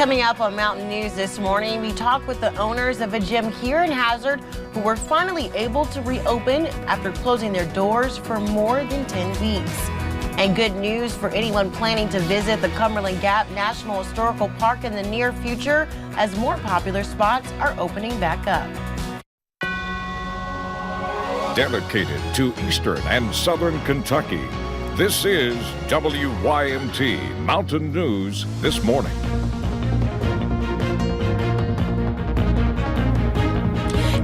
Coming up on Mountain News this morning, we talk with the owners of a gym here in Hazard who were finally able to reopen after closing their doors for more than 10 weeks. And good news for anyone planning to visit the Cumberland Gap National Historical Park in the near future, as more popular spots are opening back up. Dedicated to Eastern and Southern Kentucky, this is WYMT Mountain News This Morning.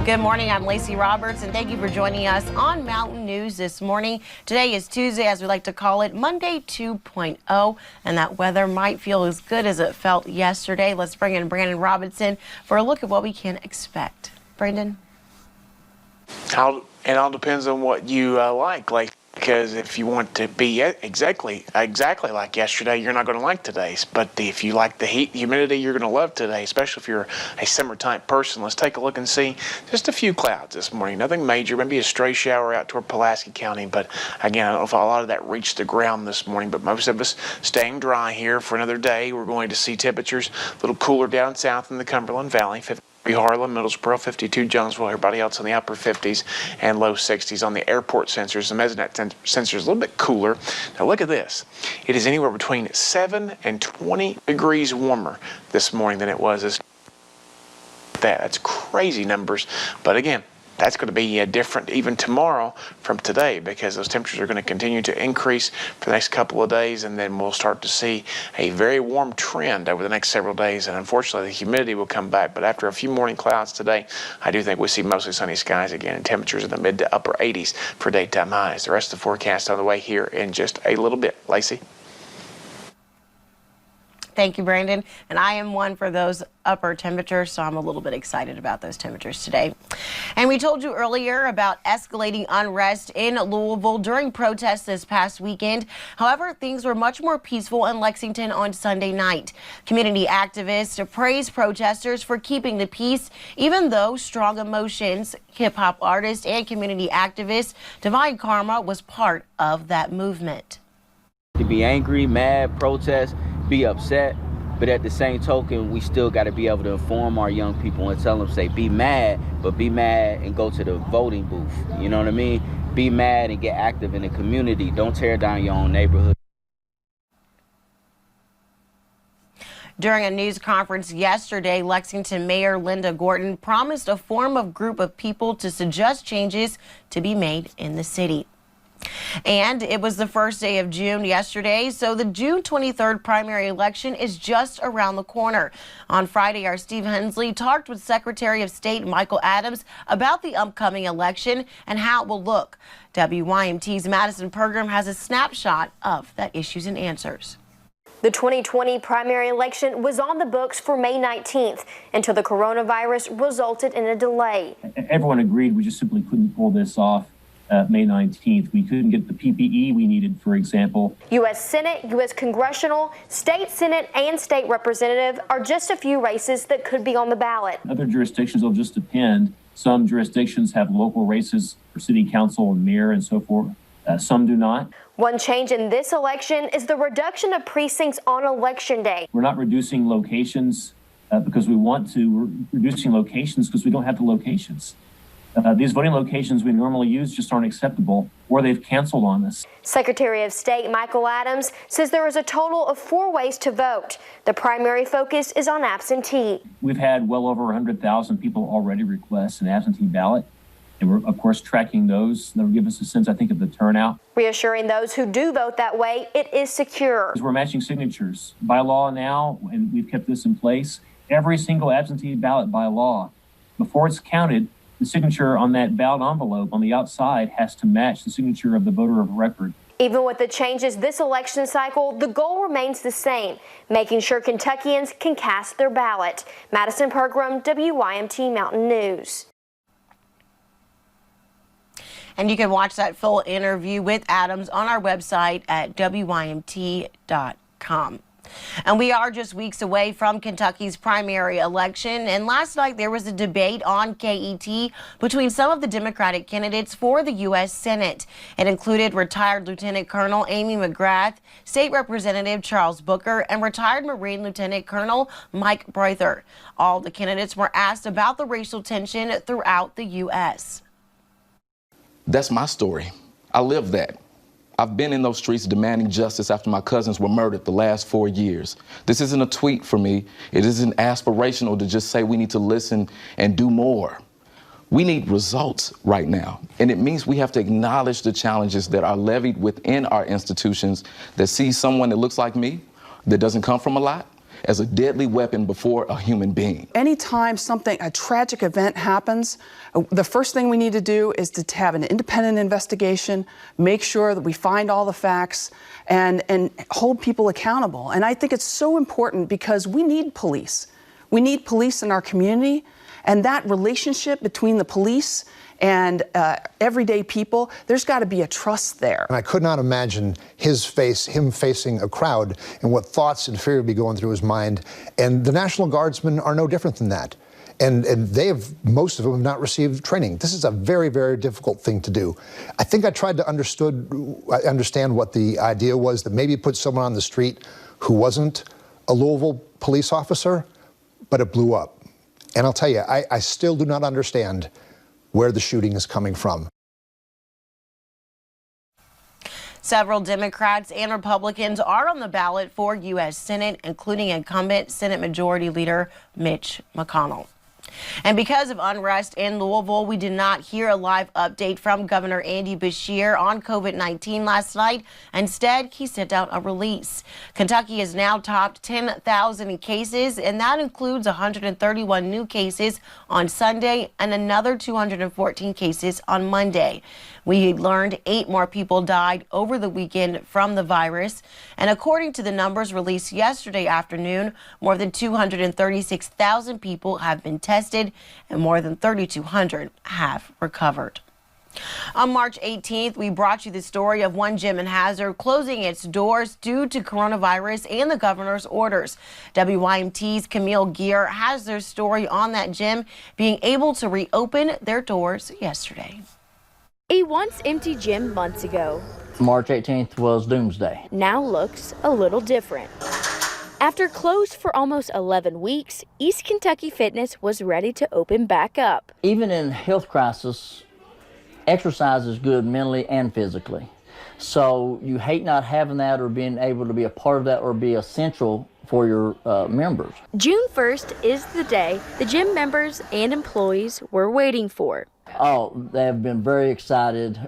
Good morning, I'm Lacey Roberts, and thank you for joining us on Mountain News this morning. Today is Tuesday, as we like to call it, Monday 2.0, and that weather might feel as good as it felt yesterday. Let's bring in Brandon Robinson for a look at what we can expect. Brandon? It all depends on what you like, because if you want to be exactly like yesterday, you're not going to like today's. But if you like the heat, humidity, you're going to love today, especially if you're a summer type person. Let's take a look and see just a few clouds this morning. Nothing major, maybe a stray shower out toward Pulaski County. But again, I don't know if a lot of that reached the ground this morning, but most of us staying dry here for another day. We're going to see temperatures a little cooler down south in the Cumberland Valley. Harlan, Middlesboro, 52 Jonesville, everybody else in the upper 50s and low 60s on the airport sensors. The Mesonet sensors a little bit cooler. Now look at this. It is anywhere between 7 and 20 degrees warmer this morning than it was this. That's crazy numbers. But again, that's going to be different even tomorrow from today, because those temperatures are going to continue to increase for the next couple of days, and then we'll start to see a very warm trend over the next several days, and unfortunately the humidity will come back. But after a few morning clouds today, I do think we see mostly sunny skies again, and temperatures in the mid to upper 80s for daytime highs. The rest of the forecast on the way here in just a little bit. Lacey? Thank you, Brandon. And I am one for those upper temperatures, so I'm a little bit excited about those temperatures today. And we told you earlier about escalating unrest in Louisville during protests this past weekend. However, things were much more peaceful in Lexington on Sunday night. Community activists praised protesters for keeping the peace, even though strong emotions. Hip-hop artist and community activist Divine Karma was part of that movement. To be angry, mad, protest, be upset, but at the same token, we still got to be able to inform our young people and tell them, say, be mad, but be mad and go to the voting booth. You know what I mean? Be mad and get active in the community. Don't tear down your own neighborhood. During a news conference yesterday, Lexington Mayor Linda Gorton promised a group of people to suggest changes to be made in the city. And it was the first day of June yesterday, so the June 23rd primary election is just around the corner. On Friday, our Steve Hensley talked with Secretary of State Michael Adams about the upcoming election and how it will look. WYMT's Madison Pergram has a snapshot of that issues and answers. The 2020 primary election was on the books for May 19th until the coronavirus resulted in a delay. Everyone agreed we just simply couldn't pull this off. May 19th. We couldn't get the PPE we needed, for example. U.S. Senate, U.S. Congressional, State Senate, and State Representative are just a few races that could be on the ballot. Other jurisdictions will just depend. Some jurisdictions have local races for city council and mayor and so forth. Some do not. One change in this election is the reduction of precincts on Election Day. We're not reducing locations because we want to. We're reducing locations because we don't have the locations. These voting locations we normally use just aren't acceptable, or they've canceled on us. Secretary of State Michael Adams says there is a total of 4 ways to vote. The primary focus is on absentee. We've had well over 100,000 people already request an absentee ballot, and we're, of course, tracking those. That'll give us a sense, I think, of the turnout. Reassuring those who do vote that way, it is secure. We're matching signatures. By law now, and we've kept this in place, every single absentee ballot by law, before it's counted, the signature on that ballot envelope on the outside has to match the signature of the voter of record. Even with the changes this election cycle, the goal remains the same, making sure Kentuckians can cast their ballot. Madison Pergram, WYMT Mountain News. And you can watch that full interview with Adams on our website at WYMT.com. And we are just weeks away from Kentucky's primary election. And last night there was a debate on KET between some of the Democratic candidates for the U.S. Senate. It included retired Lieutenant Colonel Amy McGrath, State Representative Charles Booker, and retired Marine Lieutenant Colonel Mike Breither. All the candidates were asked about the racial tension throughout the U.S. That's my story. I live that. I've been in those streets demanding justice after my cousins were murdered the last 4 years. This isn't a tweet for me. It isn't aspirational to just say we need to listen and do more. We need results right now. And it means we have to acknowledge the challenges that are levied within our institutions that see someone that looks like me, that doesn't come from a lot, as a deadly weapon before a human being. Anytime a tragic event happens, the first thing we need to do is to have an independent investigation, make sure that we find all the facts, and hold people accountable. And I think it's so important because we need police. We need police in our community, and that relationship between the police and everyday people, there's got to be a trust there. And I could not imagine him facing a crowd and what thoughts and fear would be going through his mind. And the National Guardsmen are no different than that. And most of them have not received training. This is a very, very difficult thing to do. I think I tried to understand what the idea was, that maybe put someone on the street who wasn't a Louisville police officer, but it blew up. And I'll tell you, I still do not understand where the shooting is coming from. Several Democrats and Republicans are on the ballot for U.S. Senate, including incumbent Senate Majority Leader Mitch McConnell. And because of unrest in Louisville, we did not hear a live update from Governor Andy Beshear on COVID-19 last night. Instead, he sent out a release. Kentucky has now topped 10,000 cases, and that includes 131 new cases on Sunday and another 214 cases on Monday. We learned 8 more people died over the weekend from the virus. And according to the numbers released yesterday afternoon, more than 236,000 people have been tested and more than 3,200 have recovered. On March 18th, we brought you the story of one gym in Hazard closing its doors due to coronavirus and the governor's orders. WYMT's Camille Gear has their story on that gym being able to reopen their doors yesterday. A once empty gym months ago March 18th was doomsday. now looks a little different. After closed for almost 11 weeks, East Kentucky Fitness was ready to open back up. Even in health crisis, exercise is good mentally and physically. So you hate not having that or being able to be a part of that or be essential for your members. June 1st is the day the gym members and employees were waiting for. Oh, they have been very excited.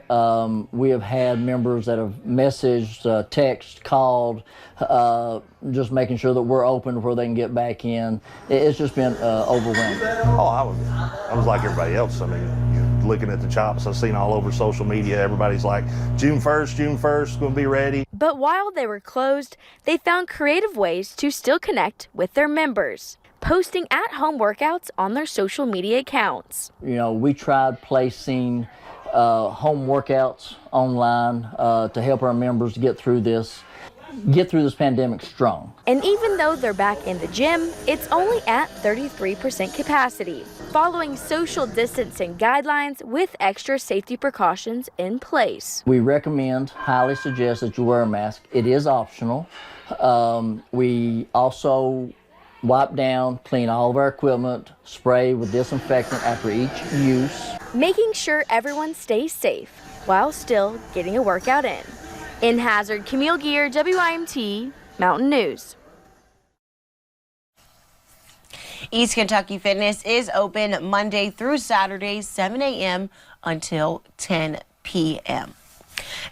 We have had members that have messaged, texted, called, just making sure that we're open where they can get back in. It's just been overwhelming. Oh, I was like everybody else. I mean, you're looking at the chops I've seen all over social media. Everybody's like, June 1st, going to be ready. But while they were closed, they found creative ways to still connect with their members, posting at-home workouts on their social media accounts. You know, we tried placing home workouts online to help our members get through this pandemic strong. And even though they're back in the gym, it's only at 33% capacity, following social distancing guidelines with extra safety precautions in place. We highly suggest that you wear a mask. It is optional. We also wipe down, clean all of our equipment, spray with disinfectant after each use. Making sure everyone stays safe while still getting a workout in. In Hazard, Camille Gear, WYMT, Mountain News. East Kentucky Fitness is open Monday through Saturday, 7 a.m. until 10 p.m.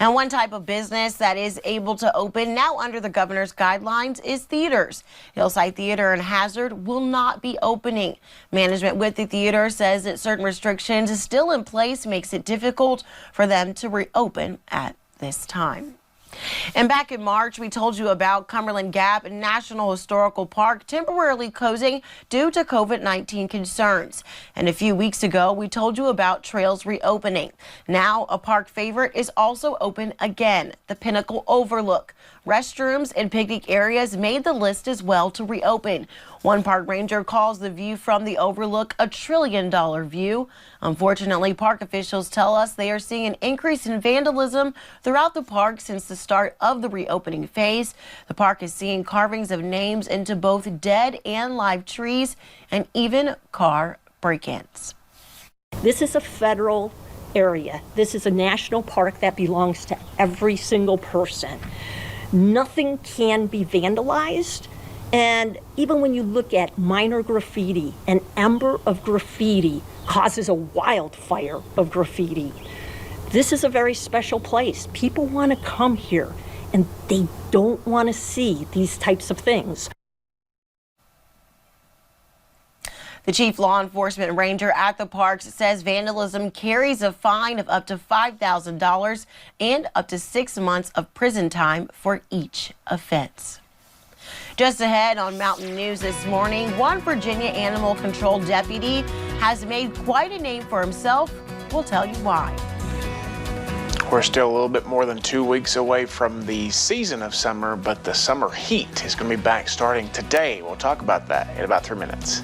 And one type of business that is able to open now under the governor's guidelines is theaters. Hillside Theater in Hazard will not be opening. Management with the theater says that certain restrictions still in place makes it difficult for them to reopen at this time. And back in March, we told you about Cumberland Gap National Historical Park temporarily closing due to COVID-19 concerns. And a few weeks ago, we told you about trails reopening. Now, a park favorite is also open again, the Pinnacle Overlook. Restrooms and picnic areas made the list as well to reopen. One park ranger calls the view from the overlook a $1 trillion view. Unfortunately, park officials tell us they are seeing an increase in vandalism throughout the park since the start of the reopening phase. The park is seeing carvings of names into both dead and live trees and even car break-ins. This is a federal area. This is a national park that belongs to every single person. Nothing can be vandalized. And even when you look at minor graffiti, an ember of graffiti causes a wildfire of graffiti. This is a very special place. People want to come here and they don't want to see these types of things. The chief law enforcement ranger at the parks says vandalism carries a fine of up to $5,000 and up to 6 months of prison time for each offense. Just ahead on Mountain News this morning, one Virginia animal control deputy has made quite a name for himself. We'll tell you why. We're still a little bit more than 2 weeks away from the season of summer, but the summer heat is going to be back starting today. We'll talk about that in about 3 minutes.